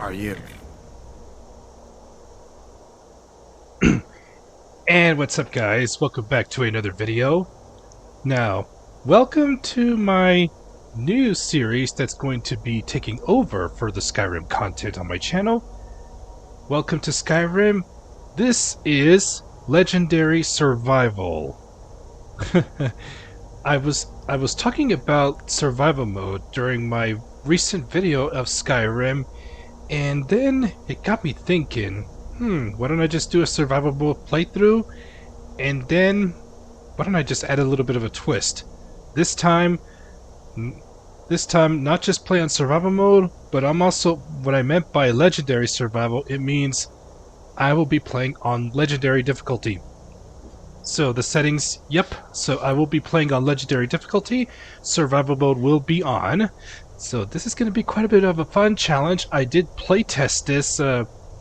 Are you? And what's up, guys? Welcome back to another video. Now, welcome to my new series that's going to be taking over for the Skyrim content on my channel. Welcome to Skyrim. This is Legendary Survival. I was talking about survival mode during my recent video of Skyrim, and then it got me thinking, why don't I just do a survival mode playthrough? And then, why don't I just add a little bit of a twist? This time, not just play on survival mode, but I'm also, what I meant by legendary survival, it means I will be playing on legendary difficulty. So the settings, so I will be playing on legendary difficulty, survival mode will be on. So this is going to be quite a bit of a fun challenge. I did playtest this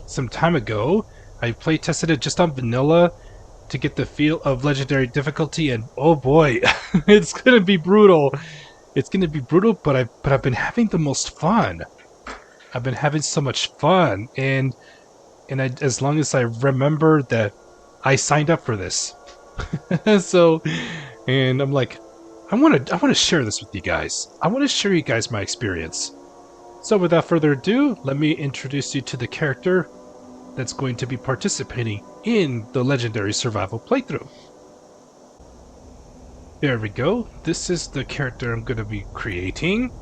some time ago. I playtested it just on vanilla to get the feel of legendary difficulty, and oh boy, it's going to be brutal. It's going to be brutal, but I've been having the most fun. I've been having so much fun, and as long as I remember that I signed up for this. So, and I'm like, I want to share this with you guys. I want to share you guys my experience. So without further ado, let me introduce you to the character that's going to be participating in the Legendary Survival playthrough. There we go. This is the character I'm going to be creating,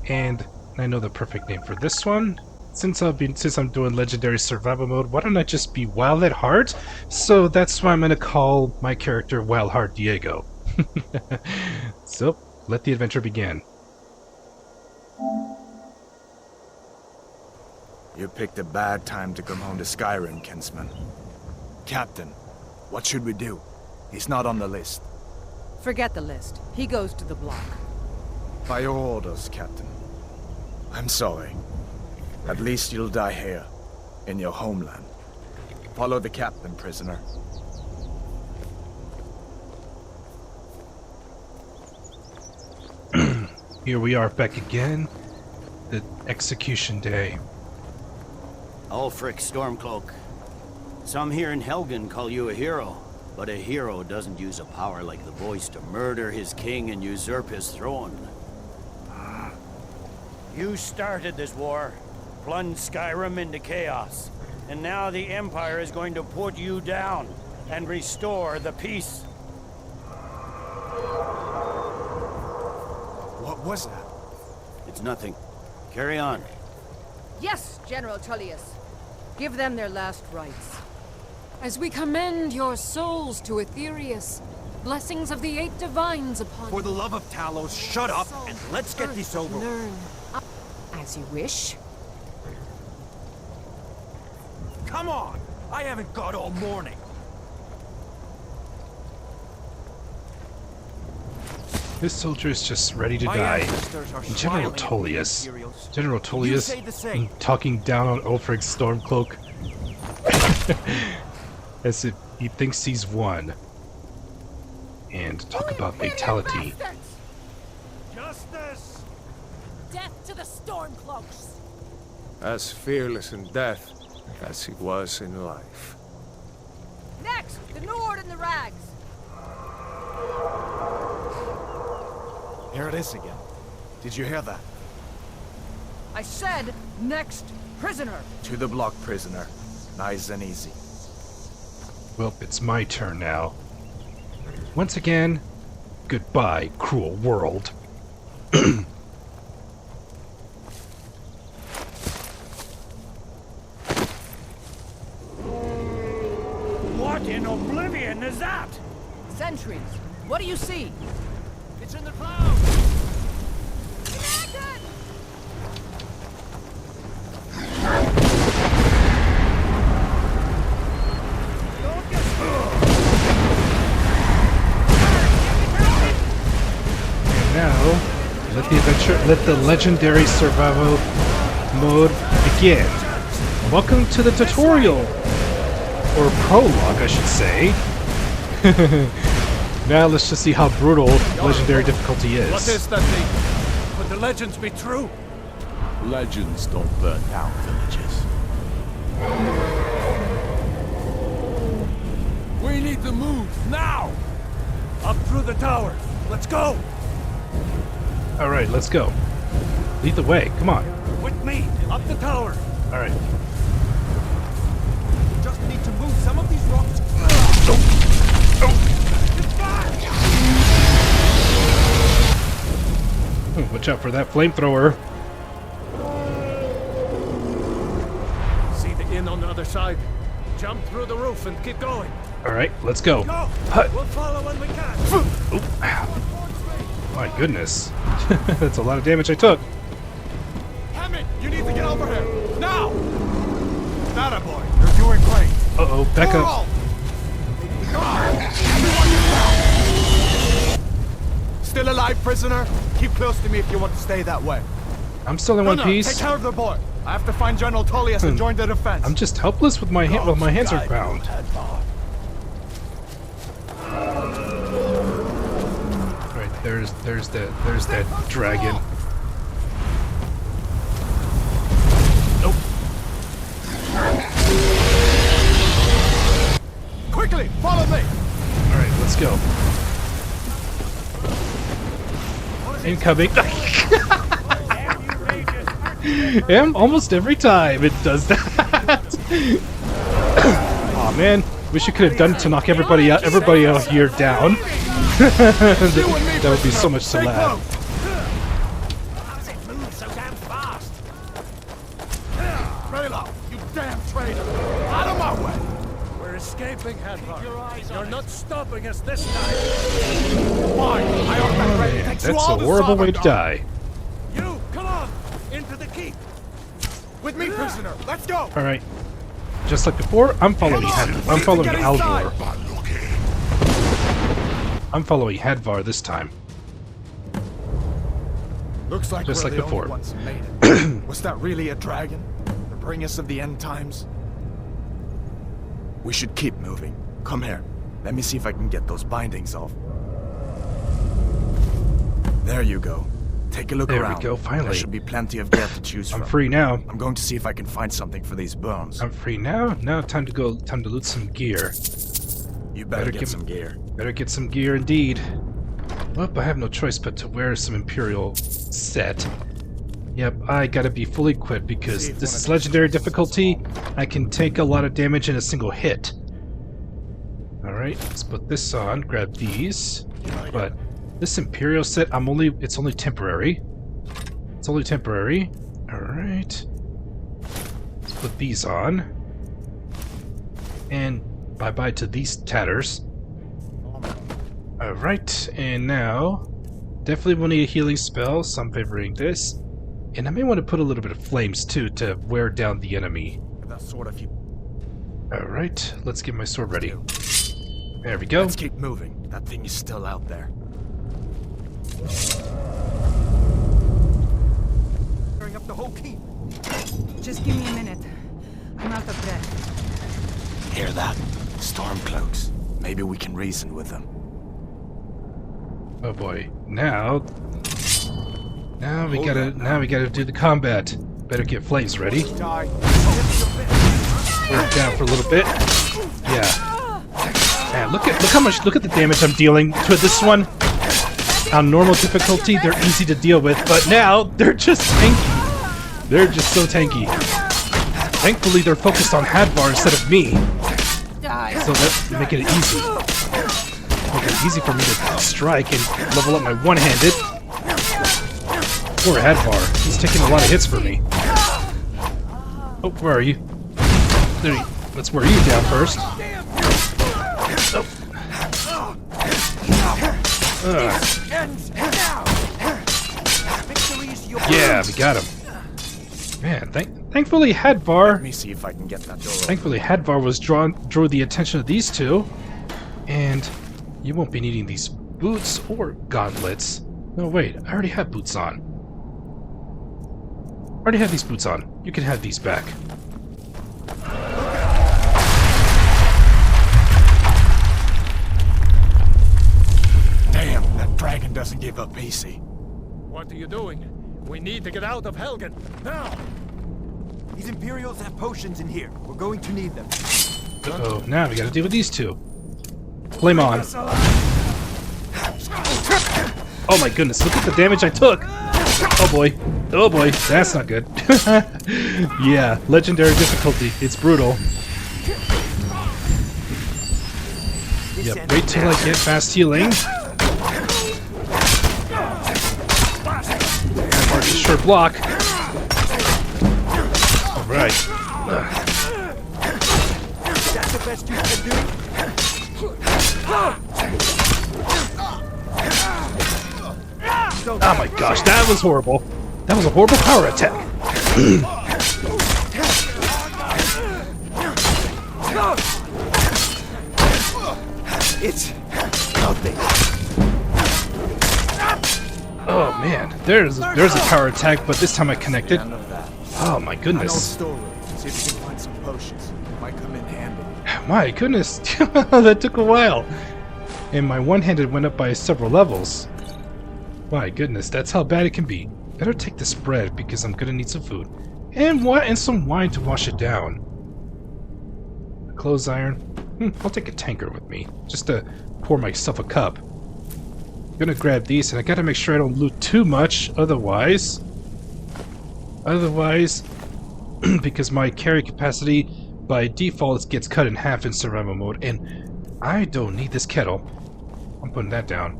and I know the perfect name for this one. Since I'm doing Legendary Survival mode, why don't I just be Wild at Heart? So that's why I'm going to call my character Wild Heart Diego. So, let the adventure begin. You picked a bad time to come home to Skyrim, Kinsman. Captain, what should we do? He's not on the list. Forget the list. He goes to the block. By your orders, Captain. I'm sorry. At least you'll die here, in your homeland. Follow the captain, prisoner. Here we are back again. The execution day. Ulfric Stormcloak. Some here in Helgen call you a hero, but a hero doesn't use a power like the voice to murder his king and usurp his throne. You started this war, plunged Skyrim into chaos, and now the Empire is going to put you down and restore the peace. What was that? It's nothing. Carry on. Yes, General Tullius. Give them their last rites. As we commend your souls to Aetherius, blessings of the eight divines upon For the love of Talos, shut up and let's get this over. Learn. As you wish. Come on! I haven't got all morning. This soldier is just ready to My die. ancestors are And General smiling at me, Tullius. Imperials. General You Tullius say the same. talking down on Ulfric Stormcloak. As if he thinks he's won. And talk about fatality. Justice! Death to the Stormcloaks! As fearless in death as he was in life. Next, the Nord and the Rags. Here it is again. Did you hear that? I said, next prisoner. To the block, prisoner. Nice and easy. Well, it's my turn now. Once again, goodbye, cruel world. What in oblivion is that? Sentries. What do you see? It's in the clouds! Now, let the legendary survival mode begin. Welcome to the tutorial, or prologue, I should say. Now let's just see how brutal legendary difficulty is. What is that thing? Could the legends be true? Legends don't burn down villages. We need to move, now! Up through the tower. Let's go! Alright, let's go. Lead the way, come on. With me, up the tower. Alright. Just need to move some of these rocks. Watch out for that flamethrower. See the inn on the other side? Jump through the roof and keep going. Alright, let's go. Go! Hut. We'll follow when we can. My goodness. That's a lot of damage I took. Hammond, you need to get over here! Now! That boy, you're doing great. Uh-oh, back up. Still alive, prisoner? Keep close to me if you want to stay that way. I'm still in one Take piece. care of the boy. I have to find General Tullius and join the defense. I'm just helpless with my while my hands are bound. Right, there's that dragon. Nope. Quickly, follow me. All right, let's go. Incoming. Almost every time it does that. Oh man, wish you could have done it to knock everybody out here down. that would be so much to laugh. Raylo, you damn traitor! Out of my way! We're escaping, Hadvar. You're not stopping us this time. Fine, I own that ready. Man, that's a horrible way to die. You, come on! Into the keep! With me, prisoner. Let's go. All right, just like before, I'm following I'm following Alvor. I'm following Hadvar this time. Looks like Just we're like the before. only ones who made it. Was that really a dragon? The bring us of the end times? We should keep moving. Come here. Let me see if I can get those bindings off. There you go. Take a look There we around. go, finally. There should be plenty of gear to choose from. I'm free now. I'm going to see if I can find something for these burns. I'm free now. Now time to go. Time to loot some gear. You better get get- some gear. Better get some gear indeed. Well, I have no choice but to wear some Imperial set. Yep, I gotta be fully equipped because this is legendary difficulty. I can take a lot of damage in a single hit. Alright, let's put this on, grab these. But this Imperial set, it's only temporary. It's only temporary. Alright. Let's put these on. And bye-bye to these tatters. Alright, and now definitely will need a healing spell, so I'm favoring this. And I may want to put a little bit of flames too to wear down the enemy. That sort of you. Alright, let's get my sword ready. There we go. Let's keep moving. That thing is still out there. Tearing up the whole keep. Just give me a minute. I'm out of breath. Hear that? Stormcloaks. Maybe we can reason with them. Oh boy. Now we gotta do the combat. Better get flames ready. Die. Hold it down for a little bit. Yeah. Man, look at the damage I'm dealing to this one. On normal difficulty, they're easy to deal with, but now they're just tanky. They're just so tanky. Thankfully, they're focused on Hadvar instead of me, so that make it easy. Make it easy for me to strike and level up my one-handed. Poor Hadvar, he's taking a lot of hits for me. Oh, where are you? There you. Let's wear you down first. Oh. Yeah, we got him. Man, thankfully Hadvar. Let me see if I can get that door open. Thankfully Hadvar drew the attention of these two, and you won't be needing these boots or gauntlets. No, wait, I already have boots on. I already have these boots on. You can have these back. Damn, that dragon doesn't give up easy. What are you doing? We need to get out of Helgen, now! These Imperials have potions in here. We're going to need them. Uh-oh, now we gotta deal with these two. Flame on. Oh my goodness, look at the damage I took! Oh boy. Oh boy, that's not good. Yeah, legendary difficulty. It's brutal. Yep, wait till I get fast healing. Mark a short block. Alright. That's the best you can do. Oh my gosh, that was horrible. That was a horrible power attack. It's nothing. Oh man, there's a power attack, but this time I connected. Oh my I know a goodness. storeroom. See if you can find some potions. Might come in handy. My goodness, that took a while. And my one-handed went up by several levels. My goodness, that's how bad it can be. Better take this bread because I'm gonna need some food. And some wine to wash it down. A clothes iron. I'll take a tanker with me, just to pour myself a cup. I'm gonna grab these, and I gotta make sure I don't loot too much, otherwise, because my carry capacity by default gets cut in half in survival mode, and I don't need this kettle. I'm putting that down.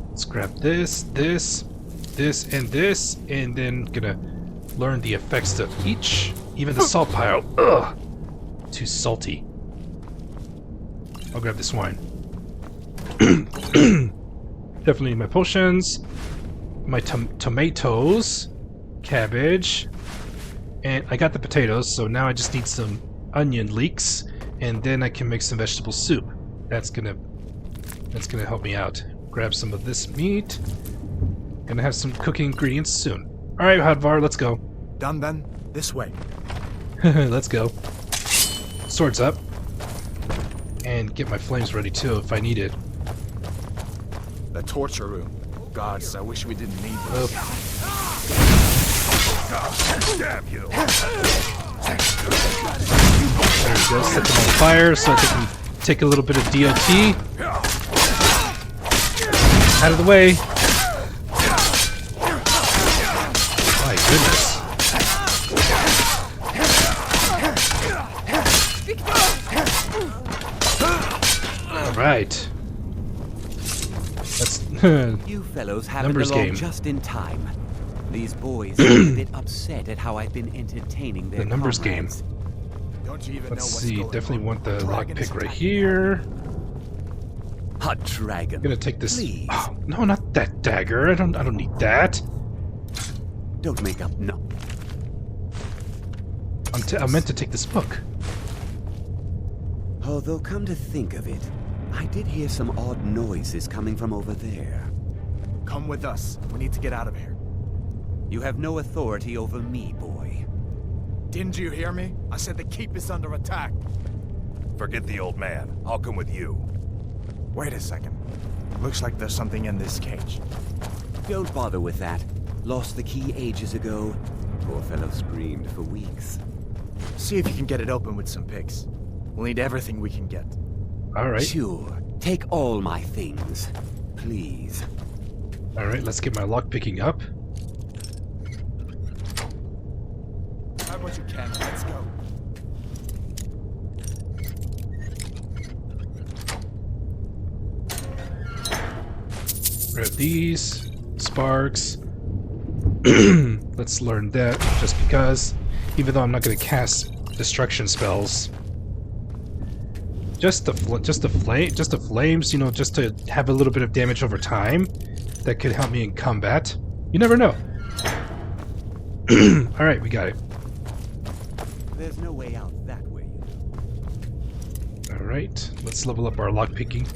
Let's grab this, and this, and then gonna learn the effects of each. Even the salt pile. Ugh! Too salty. I'll grab this wine. Definitely need my potions, my tomatoes, cabbage, and I got the potatoes, so now I just need some onion leeks, and then I can make some vegetable soup. That's gonna help me out. Grab some of this meat. Gonna have some cooking ingredients soon. Alright, Hadvar, let's go. Done then? This way. Let's go. Swords up. And get my flames ready too if I need it. The torture room. Gods, I wish we didn't need this. Damn you! There we go, set them on fire so they can take a little bit of DOT. Out of the way. My goodness. Alright. That's You fellows happened numbers along game. just in time. These boys are a bit upset at how I've been entertaining their The numbers comrades. Don't you even know Let's what's see, going definitely on? want the Dragon is lockpick right attacking. here. A dragon. I'm gonna take this. Please. Oh, no, not that dagger. I don't need that. Don't make up no. I meant to take this book. Although come to think of it, I did hear some odd noises coming from over there. Come with us. We need to get out of here. You have no authority over me, boy. Didn't you hear me? I said the keep is under attack. Forget the old man. I'll come with you. Wait a second. Looks like there's something in this cage. Don't bother with that. Lost the key ages ago. Poor fellow screamed for weeks. See if you can get it open with some picks. We'll need everything we can get. Alright. Sure. Take all my things. Please. Alright, let's get my lockpicking up. Grab what you can. Let's go. Grab these. Sparks. Let's learn that, just because. Even though I'm not going to cast destruction spells. Just the flames, you know, just to have a little bit of damage over time. That could help me in combat. You never know. Alright, we got it. There's no way out that way. Alright, let's level up our lockpicking.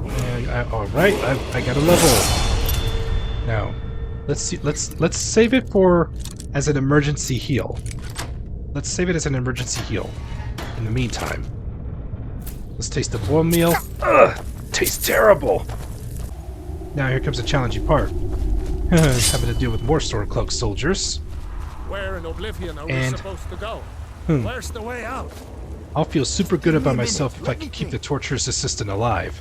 And alright, I got a level. Now, let's see, let's save it for as an emergency heal. Let's save it as an emergency heal. In the meantime. Let's taste the bone meal. Ugh! Tastes terrible! Now here comes the challenging part. Having to deal with more Stormcloak soldiers. Where in Oblivion are we And- supposed to go? Where's the way out? I'll feel super good about myself if I can keep the torturer's assistant alive.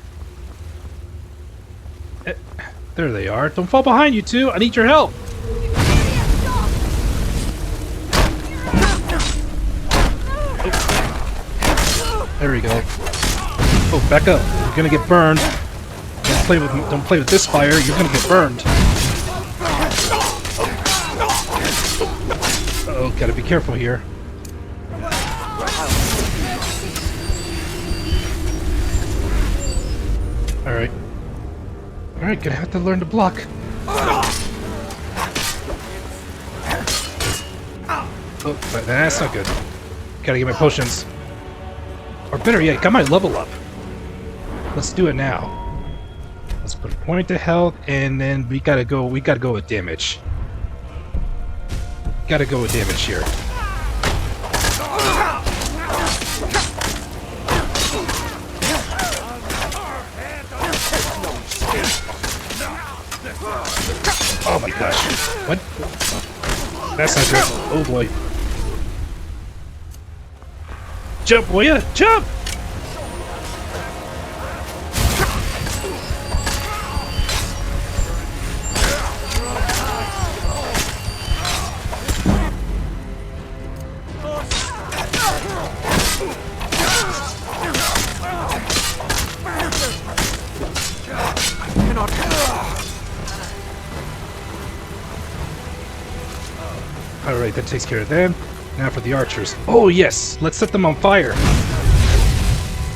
There they are. Don't fall behind, you two. I need your help. There we go. Oh, back up. You're gonna get burned. Don't play with this fire. You're gonna get burned. Oh, gotta be careful here. Alright. Alright, gonna have to learn to block. Oh, but that's not good. Gotta get my potions. Or better yet, got my level up. Let's do it now. Let's put a point to health, and then we gotta go with damage. Gotta go with damage here. Oh my gosh. What? That's not good. Oh boy. Jump, will ya? Jump! Alright, that takes care of them. Now for the archers. Oh yes! Let's set them on fire!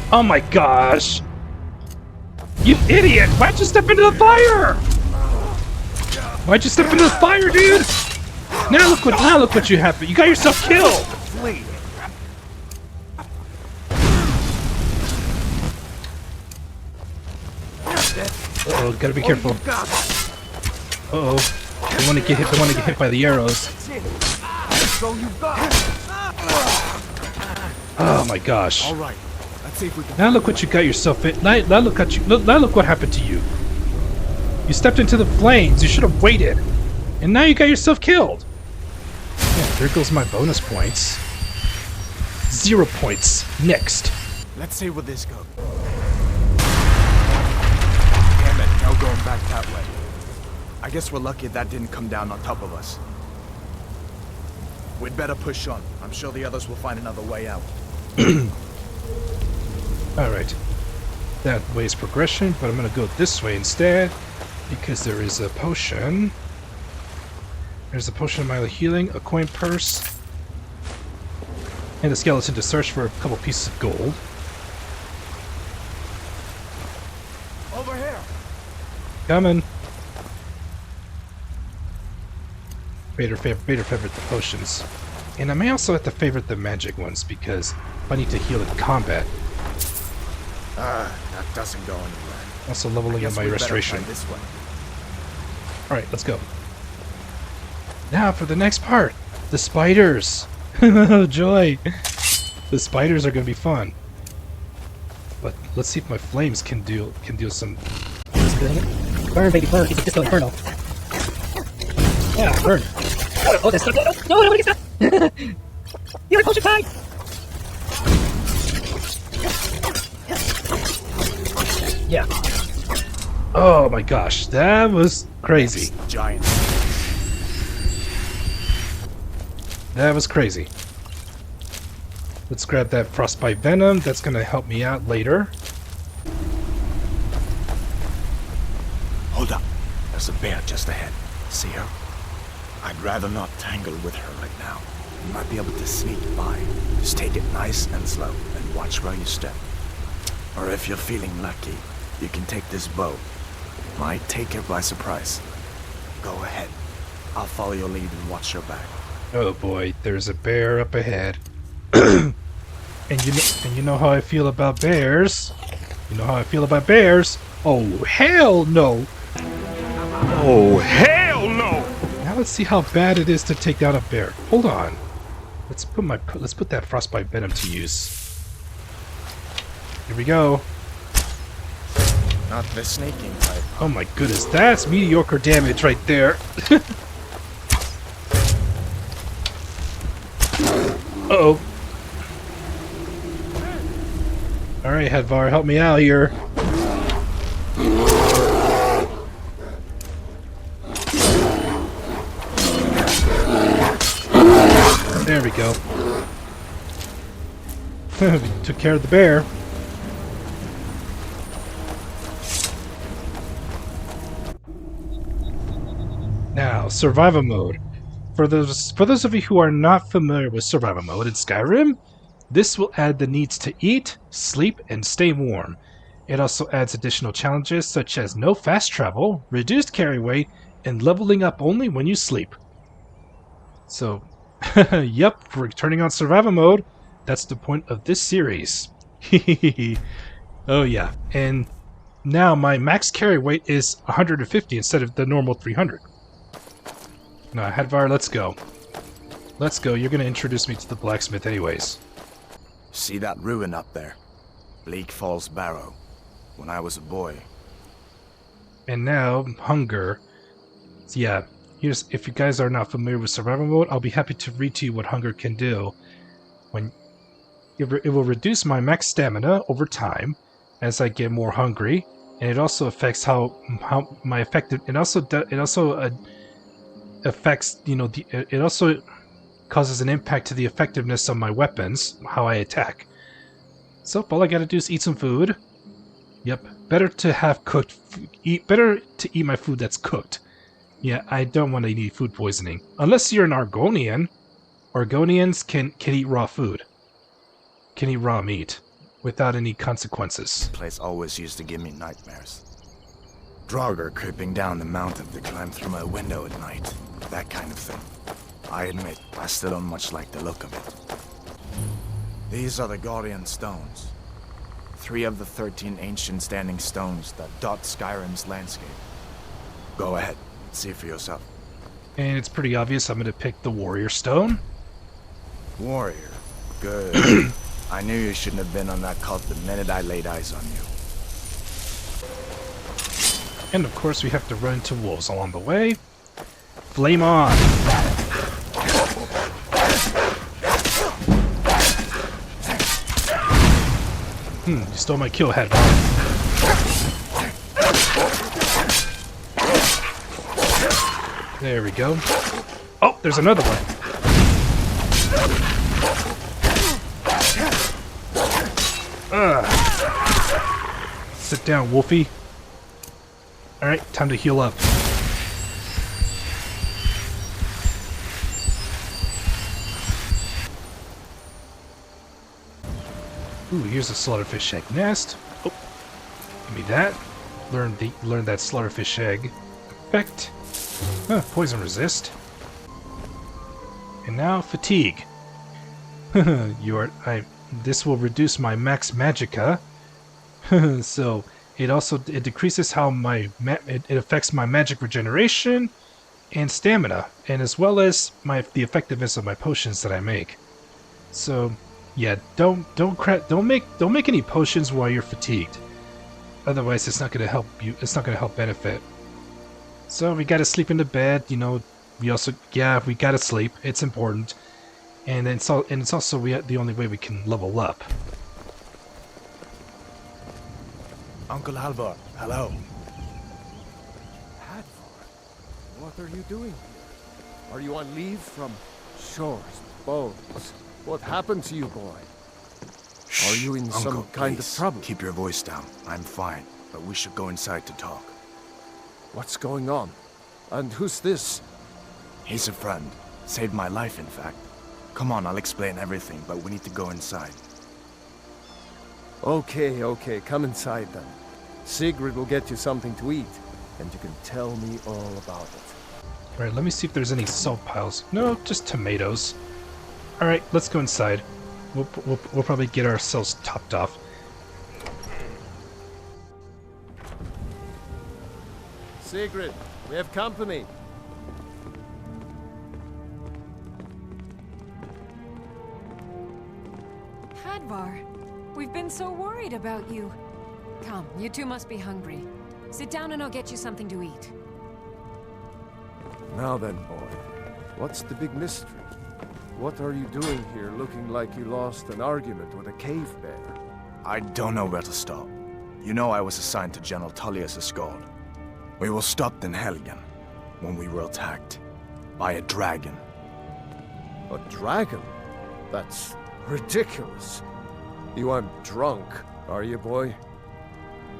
Oh my gosh! You idiot! Why'd you step into the fire? Why'd you step into the fire, dude? Now look what you have. You got yourself killed! Uh-oh, gotta be careful. Uh-oh. They want to get hit by the arrows. Oh my gosh. All right. Let's see if we can. Now look what you got yourself in. Now look at you. Now look what happened to you. You stepped into the flames. You should have waited. And now you got yourself killed. Yeah, there goes my bonus points. 0 points. Next. Let's see where this goes. Damn it, no going back that way. I guess we're lucky that didn't come down on top of us. We'd better push on. I'm sure the others will find another way out. Alright. That way is progression, but I'm gonna go this way instead. Because there is a potion. There's a potion of mile healing, a coin purse, and a skeleton to search for a couple pieces of gold. Over here! Coming! Vader favorite the potions. And I may also have to favorite the magic ones, because if I need to heal in combat. That doesn't go anywhere. Also leveling up my restoration. This way. Alright, let's go. Now for the next part! The spiders! Oh joy! The spiders are gonna be fun. But let's see if my flames can do some. Burn, baby, burn. It's still infernal. Yeah, burn. Oh, that's not good. No, I don't want to get stuck. You're a potion time. Yeah. Oh my gosh, that was crazy. Giant. That was crazy. Let's grab that frostbite venom. That's gonna help me out later. Hold up. There's a bear just ahead. See her? I'd rather not tangle with her right now. You might be able to sneak by. Just take it nice and slow and watch where you step. Or if you're feeling lucky, you can take this bow. Might take her by surprise. Go ahead. I'll follow your lead and watch your back. Oh boy, there's a bear up ahead. And you know how I feel about bears. You know how I feel about bears. Oh hell no! Oh hell no! Now let's see how bad it is to take down a bear. Hold on. Let's put that frostbite venom to use. Here we go. Not the sneaking type. Oh my goodness, that's mediocre damage right there. Uh-oh. Alright, Hadvar, help me out here. There we go. We took care of the bear. Now, survival mode. For those of you who are not familiar with survival mode in Skyrim, this will add the needs to eat, sleep, and stay warm. It also adds additional challenges such as no fast travel, reduced carry weight, and leveling up only when you sleep. So, yep, we're turning on survival mode. That's the point of this series. Oh yeah, and now my max carry weight is 150 instead of the normal 300. Now, Hadvar, let's go. Let's go. You're going to introduce me to the blacksmith anyways. See that ruin up there? Bleak Falls Barrow. When I was a boy. And now, hunger. So yeah, here's, if you guys are not familiar with survival mode, I'll be happy to read to you what hunger can do. When it will reduce my max stamina over time as I get more hungry, and it also affects how my effective. It also affects, you know, it also causes an impact to the effectiveness of my weapons, how I attack. So all I gotta do is eat some food. Yep, better to have cooked. Better to eat my food that's cooked. Yeah, I don't want to eat food poisoning unless you're an Argonian. Argonians can eat raw food. Can eat raw meat without any consequences. This place always used to give me nightmares. Draugr creeping down the mountain to climb through my window at night. That kind of thing. I admit, I still don't much like the look of it. These are the Guardian Stones. 3 of the 13 ancient standing stones that dot Skyrim's landscape. Go ahead, see for yourself. And it's pretty obvious I'm going to pick the Warrior Stone. Warrior. Good. I knew you shouldn't have been on that cult the minute I laid eyes on you. And of course we have to run into wolves along the way. Flame on! You stole my kill, Hadvar. There we go. Oh, there's another one. Sit down, Wolfie. Alright, time to heal up. Ooh, here's a slaughterfish egg nest. Oh, give me that. Learn that slaughterfish egg effect. Poison resist. And now fatigue. This will reduce my max magicka. So it decreases how it affects my magic regeneration and stamina, and as well as the effectiveness of my potions that I make. So yeah, don't make any potions while you're fatigued. Otherwise, it's not going to help you. It's not going to help benefit. So we got to sleep in the bed. You know, we got to sleep. It's important, and it's also the only way we can level up. Uncle Halvar, hello. Hadvar, what are you doing here? Are you on leave from shores, boats? What happened to you, boy? Are you in some kind of trouble? Keep your voice down. I'm fine, but we should go inside to talk. What's going on? And who's this? He's a friend. Saved my life, in fact. Come on, I'll explain everything, but we need to go inside. Okay, come inside then. Sigrid will get you something to eat, and you can tell me all about it. Alright, let me see if there's any salt piles. No, just tomatoes. Alright, let's go inside. We'll probably get ourselves topped off. Sigrid, we have company. Hadvar, we've been so worried about you. Come, you two must be hungry. Sit down and I'll get you something to eat. Now then, boy. What's the big mystery? What are you doing here looking like you lost an argument with a cave bear? I don't know where to start. You know I was assigned to General Tullius' guard. We were stopped in Helgen when we were attacked by a dragon. A dragon? That's ridiculous. You aren't drunk, are you, boy?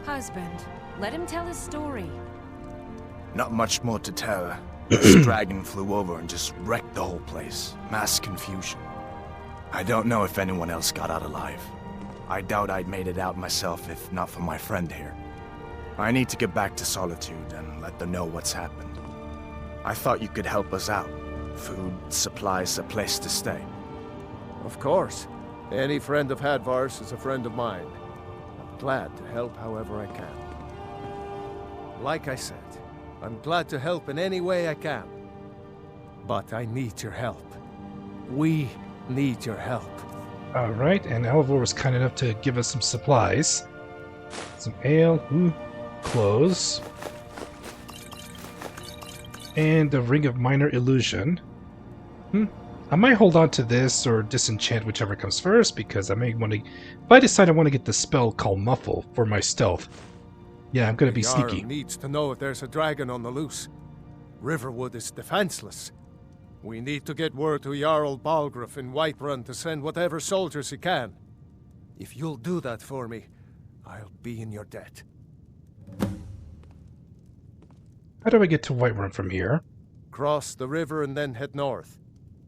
Husband, let him tell his story. Not much more to tell. This dragon flew over and just wrecked the whole place. Mass confusion. I don't know if anyone else got out alive. I doubt I'd made it out myself if not for my friend here. I need to get back to Solitude and let them know what's happened. I thought you could help us out. Food, supplies, a place to stay. Of course. Any friend of Hadvar's is a friend of mine. I'm glad to help however I can. Like I said, I'm glad to help in any way I can. But I need your help. We need your help. Alright, and Alvor was kind enough to give us some supplies. Some ale, clothes. And the Ring of Minor Illusion. I might hold on to this or disenchant whichever comes first, because I may want to... If I decide I want to get the spell called Muffle for my stealth, yeah, I'm going to be sneaky. Jarl needs to know if there's a dragon on the loose. Riverwood is defenseless. We need to get word to Jarl Balgruuf in Whiterun to send whatever soldiers he can. If you'll do that for me, I'll be in your debt. How do I get to Whiterun from here? Cross the river and then head north.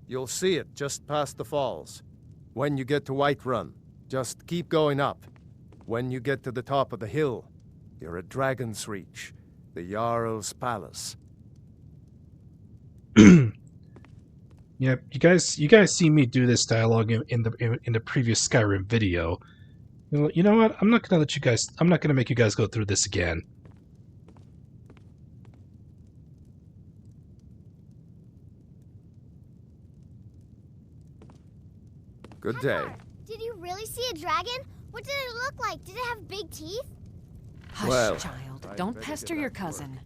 You'll see it just past the falls. When you get to Whiterun, just keep going up. When you get to the top of the hill, you're at Dragon's Reach, the Jarl's Palace. Yeah, you guys see me do this dialogue in the previous Skyrim video. You know what? I'm not gonna make you guys go through this again. Good day. Did you really see a dragon? What did it look like? Did it have big teeth? Hush, Well, child. Don't pester your cousin.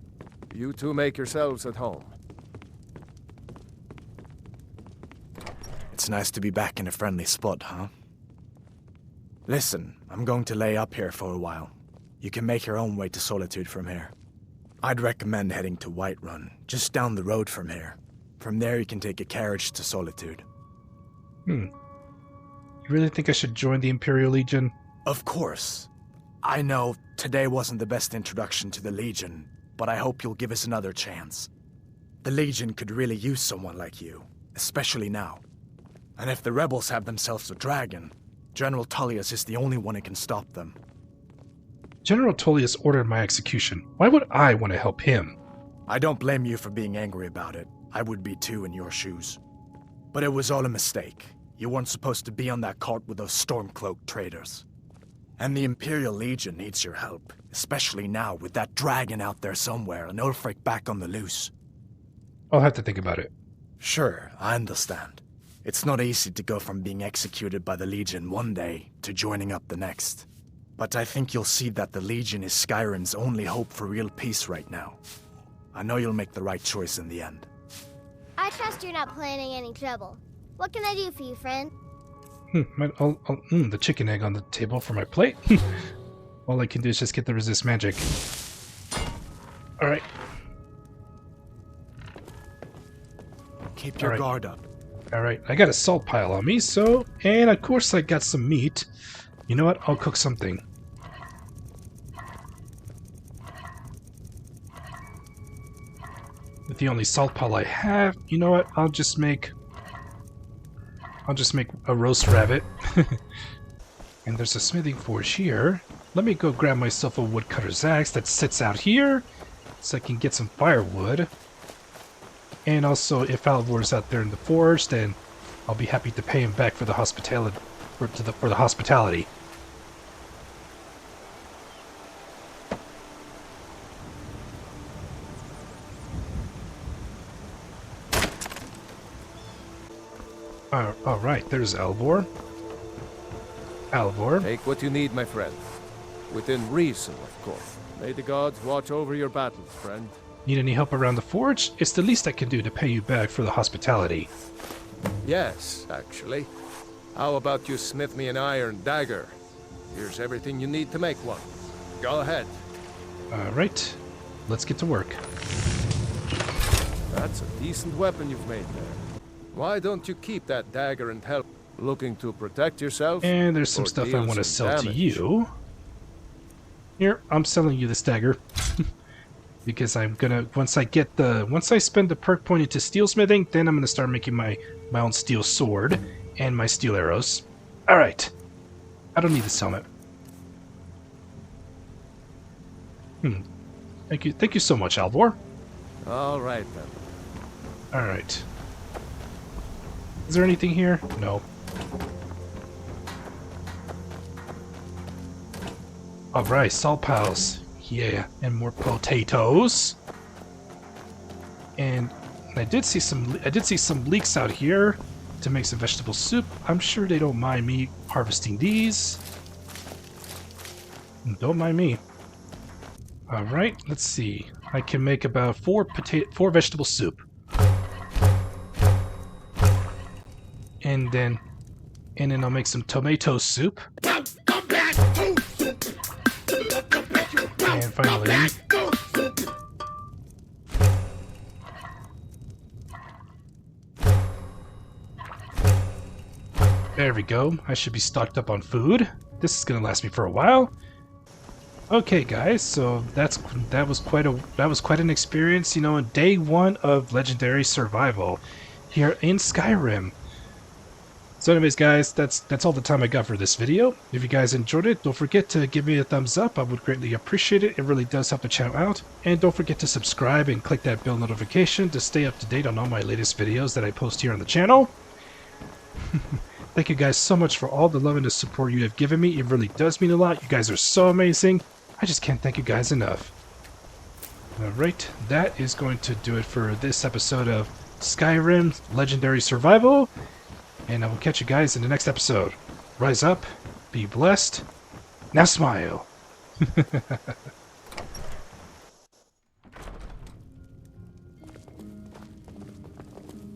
You two make yourselves at home. It's nice to be back in a friendly spot, huh? Listen, I'm going to lay up here for a while. You can make your own way to Solitude from here. I'd recommend heading to Whiterun, just down the road from here. From there you can take a carriage to Solitude. You really think I should join the Imperial Legion? Of course. I know today wasn't the best introduction to the Legion, but I hope you'll give us another chance. The Legion could really use someone like you, especially now. And if the rebels have themselves a dragon, General Tullius is the only one who can stop them. General Tullius ordered my execution. Why would I want to help him? I don't blame you for being angry about it. I would be too in your shoes. But it was all a mistake. You weren't supposed to be on that cart with those Stormcloak traitors. And the Imperial Legion needs your help, especially now with that dragon out there somewhere and Ulfric back on the loose. I'll have to think about it. Sure, I understand. It's not easy to go from being executed by the Legion one day to joining up the next. But I think you'll see that the Legion is Skyrim's only hope for real peace right now. I know you'll make the right choice in the end. I trust you're not planning any trouble. What can I do for you, friend? The chicken egg on the table for my plate. All I can do is just get the resist magic. Alright. Keep your guard up. Alright, I got a salt pile on me, so... And of course I got some meat. You know what? I'll cook something. With the only salt pile I have, you know what? I'll just make a roast rabbit. And there's a smithing forge here. Let me go grab myself a woodcutter's axe that sits out here, so I can get some firewood. And also, if Alvor's out there in the forge, then I'll be happy to pay him back for the hospitality. For the hospitality. Alright, there's Alvor. Alvor. Take what you need, my friend. Within reason, of course. May the gods watch over your battles, friend. Need any help around the forge? It's the least I can do to pay you back for the hospitality. Yes, actually. How about you smith me an iron dagger? Here's everything you need to make one. Go ahead. Alright, let's get to work. That's a decent weapon you've made there. Why don't you keep that dagger and help? Looking to protect yourself? And there's some or stuff I deal want to some sell to damage? you. Here, I'm selling you this dagger. Because I'm gonna, once I spend the perk point into steelsmithing, then I'm gonna start making my own steel sword and my steel arrows. Alright. I don't need this helmet. Thank you so much, Alvor. All right, then. Alright. Is there anything here? No. Alright, salt pals. Yeah, and more potatoes. And I did see some leeks out here to make some vegetable soup. I'm sure they don't mind me harvesting these. Don't mind me. Alright, let's see. I can make about 4 vegetable soup. And then I'll make some tomato soup. And finally, there we go. I should be stocked up on food. This is gonna last me for a while. Okay, guys, so that was quite an experience, you know, in day 1 of Legendary Survival here in Skyrim. So anyways, guys, that's all the time I got for this video. If you guys enjoyed it, don't forget to give me a thumbs up. I would greatly appreciate it. It really does help the channel out. And don't forget to subscribe and click that bell notification to stay up to date on all my latest videos that I post here on the channel. Thank you guys so much for all the love and the support you have given me. It really does mean a lot. You guys are so amazing. I just can't thank you guys enough. Alright, that is going to do it for this episode of Skyrim Legendary Survival. And I will catch you guys in the next episode. Rise up, be blessed, now smile.